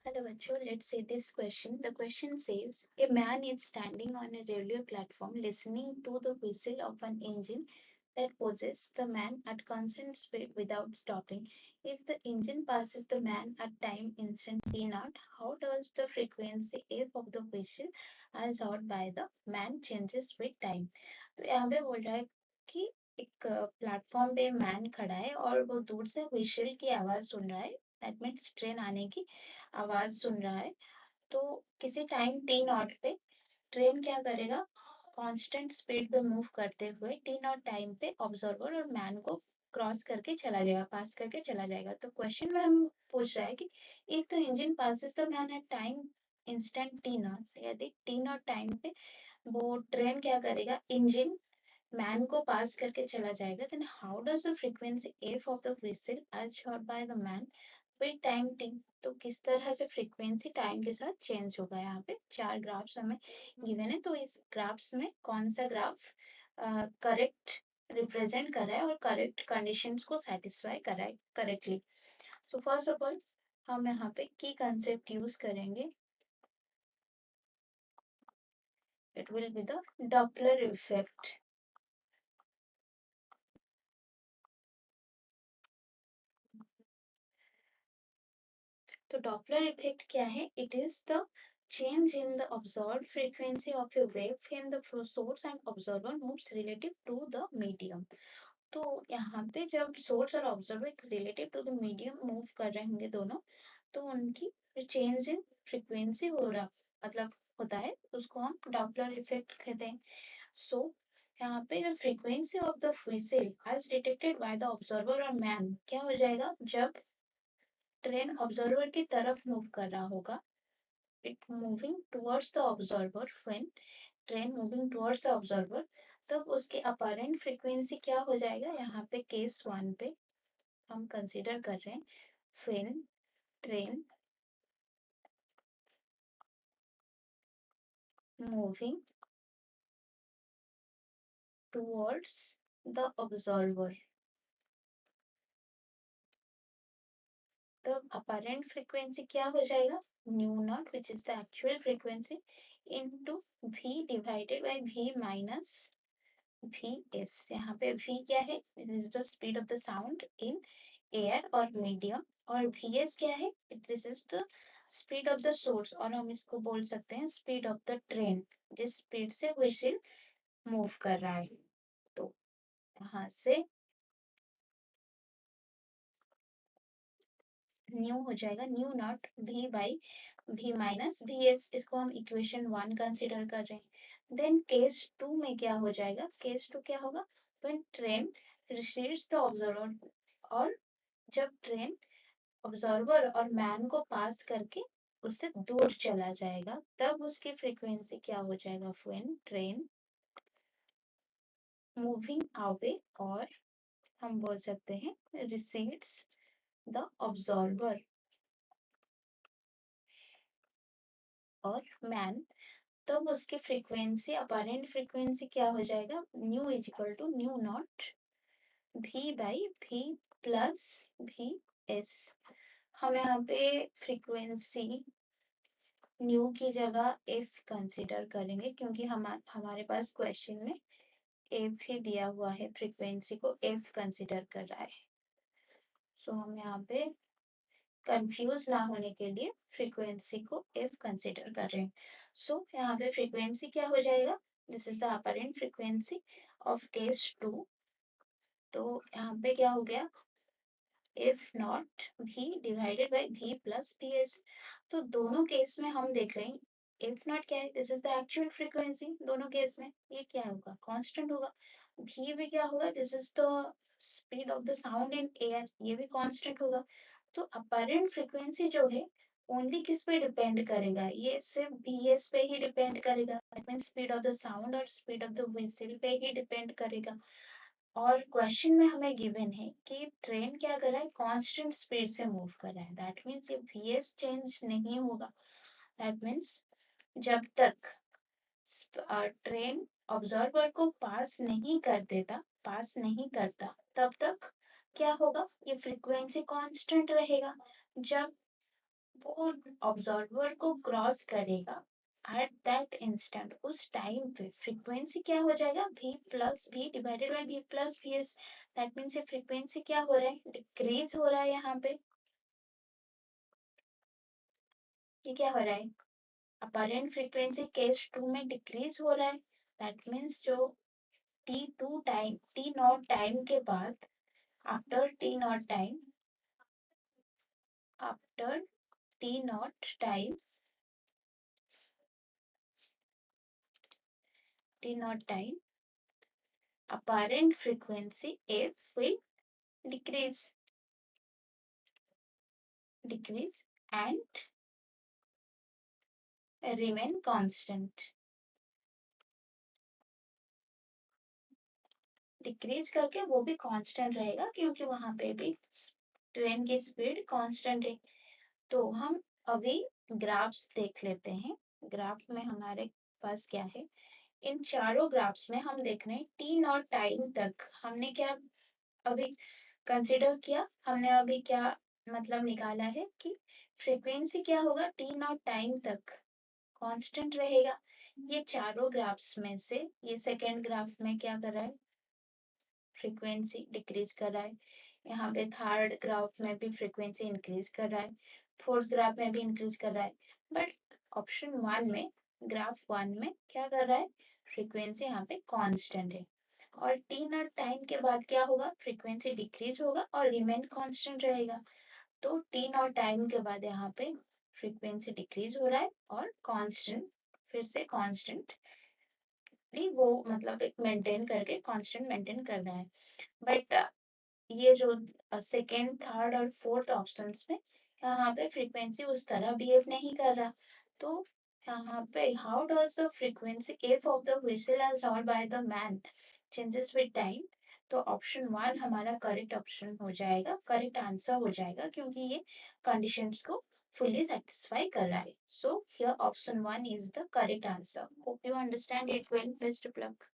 Hello, Acho. Let's see this question. The question says a man is standing on a railway platform listening to the whistle of an engine that possesses the man at constant speed without stopping. If the engine passes the man at time instant t naught, how does the frequency f of the whistle as out by the man changes with time? तो यहाँ पे बोल रहा है कि एक platform पे man खड़ा है और वो दूर से व्हिसल की आवाज सुन रहा है। दैट मीन्स ट्रेन आने की आवाज सुन रहा है। तो किसी टाइम टी नॉट पे ट्रेन क्या करेगा, कांस्टेंट स्पीड पे मूव करते हुए टी नॉट टाइम पे ऑब्जर्वर और मैन को क्रॉस करके चला जाएगा, पास करके चला जाएगा। तो क्वेश्चन में हम पूछ रहा है कि if the engine passes the man at time instant T not, यदि टी नॉट टाइम पे वो ट्रेन क्या करेगा, इंजन मैन को पास करके चला जाएगा, then how does the frequency F of the whistle as heard by the man with time T. तो किस तरह से फ्रीक्वेंसी टाइम के साथ चेंज होगा। यहाँ पे चार ग्राफ्स हमें गिवन है, तो इस ग्राफ्स में कौन सा ग्राफ करेक्ट रिप्रेजेंट कर रहा है और करेक्ट कंडीशंस को सेटिस्फाई कर रहा है correctly. So first of all हम यहाँ पे की कंसेप्ट यूज करेंगे। It will be the Doppler effect. तो डॉपलर इफेक्ट क्या है? It is the change in the observed frequency of a wave when the source and observer moves relative to the medium। तो यहाँ पे जब source और observer relative to the medium move कर रहे होंगे दोनों, तो उनकी चेंज इन फ्रीक्वेंसी हो रहा मतलब होता है, उसको हम डॉपलर इफेक्ट कहते हैं। सो यहाँ पे जो frequency of the whistle as detected by the observer और मैन क्या हो जाएगा, जब ट्रेन ऑब्जर्वर की तरफ मूव कर रहा होगा, it moving towards the observer, when train moving towards the observer, तब उसके अपरेंट फ्रीक्वेंसी क्या हो जाएगा। यहाँ पे केस वन पे हम कंसीडर कर रहे हैं, when train moving towards the observer, तब अपरेंट फ्रीक्वेंसी क्या हो जाएगा, new not which is the actual frequency into v divided by v minus vs। यहाँ पे v क्या है, it is the speed of the sound in air और medium, और vs क्या है, this is the speed of the source, और हम इसको बोल सकते हैं स्पीड ऑफ द ट्रेन, जिस स्पीड से व्हिसल मूव कर रहा है। तो यहाँ से न्यू हो जाएगा, new naught v by v minus vs, इसको हम इक्वेशन वन कंसिडर कर रहे हैं। देन केस टू में क्या हो जाएगा, केस टू क्या होगा, when train receives the observer, और जब ट्रेन ऑब्जर्वर और मैन को पास करके उससे दूर चला जाएगा, तब उसकी फ्रीक्वेंसी क्या हो जाएगा, व्हेन ट्रेन मूविंग अवे, और हम बोल सकते हैं रिसीड्स द ऑब्जर्वर और मैन, तब उसकी फ्रीक्वेंसी अपरेंट फ्रीक्वेंसी क्या हो जाएगा, nu is equal to nu naught v by v plus v s। हम यहाँ पे फ्रीक्वेंसी न्यू की जगह f कंसिडर करेंगे, क्योंकि हमारे पास क्वेश्चन में f ही दिया हुआ है, फ्रीक्वेंसी को f कंसिडर कर रहा है। सो हम यहाँ पे कंफ्यूज ना होने के लिए फ्रीक्वेंसी को f कंसिडर कर रहे हैं। सो यहाँ पे फ्रीक्वेंसी क्या हो जाएगा, this is the apparent frequency of case two. तो यहाँ पे क्या हो गया, F naught v divided by v plus ps। तो दोनों केस में हम देख रहे हैं इफ नॉट क्या है, this is the actual frequency, दोनों केस में ये क्या होगा, कांस्टेंट होगा। v भी क्या होगा, this is the speed of the sound in air, ये भी कांस्टेंट होगा। तो अपरेंट फ्रीक्वेंसी जो है ओनली किस पे डिपेंड करेगा, ये सिर्फ bs पे ही डिपेंड करेगा, that means speed of the sound और स्पीड ऑफ द व्हिसल पे ही डिपेंड करेगा। और क्वेश्चन में हमें गिवन है कि ट्रेन क्या कर रहा है, कांस्टेंट स्पीड से मूव कर रहा है, दैट मीन्स ये vs चेंज नहीं होगा। दैट मीन्स जब तक ट्रेन ऑब्जर्वर को पास नहीं कर देता, पास नहीं करता, तब तक क्या होगा, ये फ्रीक्वेंसी कांस्टेंट रहेगा। जब वो ऑब्जर्वर को क्रॉस करेगा एट दैट इंस्टेंट, उस टाइम पे फ्रीक्वेंसी क्या हो जाएगा, v plus v divided by v plus vs। That means ये फ्रीक्वेंसी क्या हो रहा है, डिक्रीज हो रहा है। यहाँ पे ये क्या हो रहा है, अपरेंट फ्रीक्वेंसी केस 2 में डिक्रीज हो रहा है। दैट मीन्स जो t2 time, t not time के बाद, after t not time, after t not time, t not time, apparent frequency f will decrease, decrease and remain constant। Decrease करके वो भी कांस्टेंट रहेगा क्योंकि वहां पे भी ट्रेन की स्पीड कांस्टेंट है। तो हम अभी ग्राफ्स देख लेते हैं। ग्राफ में हमारे पास क्या है, इन चारों ग्राफ्स में हम देख रहे हैं टी नॉट टाइम तक हमने क्या अभी कंसिडर किया, हमने अभी क्या मतलब निकाला है कि फ्रीक्वेंसी क्या होगा टी नॉट टाइम तक कांस्टेंट रहेगा। ये चारों ग्राफ्स में से ये सेकेंड ग्राफ में क्या कर रहा है, फ्रीक्वेंसी डिक्रीज कर रहा है। यहाँ पे थर्ड ग्राफ में भी फ्रीक्वेंसी इंक्रीज कर रहा है, फोर्थ ग्राफ में भी इंक्रीज कर रहा है। बट ऑप्शन वन में, ग्राफ वन में क्या कर रहा है, फ्रीक्वेंसी यहाँ पे कांस्टेंट है। और टी नॉट टाइम के बाद क्या होगा, फ्रीक्वेंसी डिक्रीज होगा और रिमेन कांस्टेंट रहेगा। तो टी नॉट टाइम के बाद यहाँ पे फ्रीक्वेंसी डिक्रीज हो रहा है और कांस्टेंट, फिर से कांस्टेंट वो मतलब मेंटेन करके कांस्टेंट मेंटेन कर रहा है। बट ये जो सेकेंड थर्ड और फोर्थ ऑप्शंस में यहाँ पे फ्रीक्वेंसी उस तरह बिहेव नहीं कर रहा। तो यहाँ पे how does the frequency F of the whistle as heard by the man changes with time. तो ऑप्शन वन हमारा करेक्ट ऑप्शन हो जाएगा, करेक्ट आंसर हो जाएगा क्योंकि ये कंडीशंस को fully satisfy कर रहा है। So here option one is the correct answer. Hope you understand it well. Best of luck.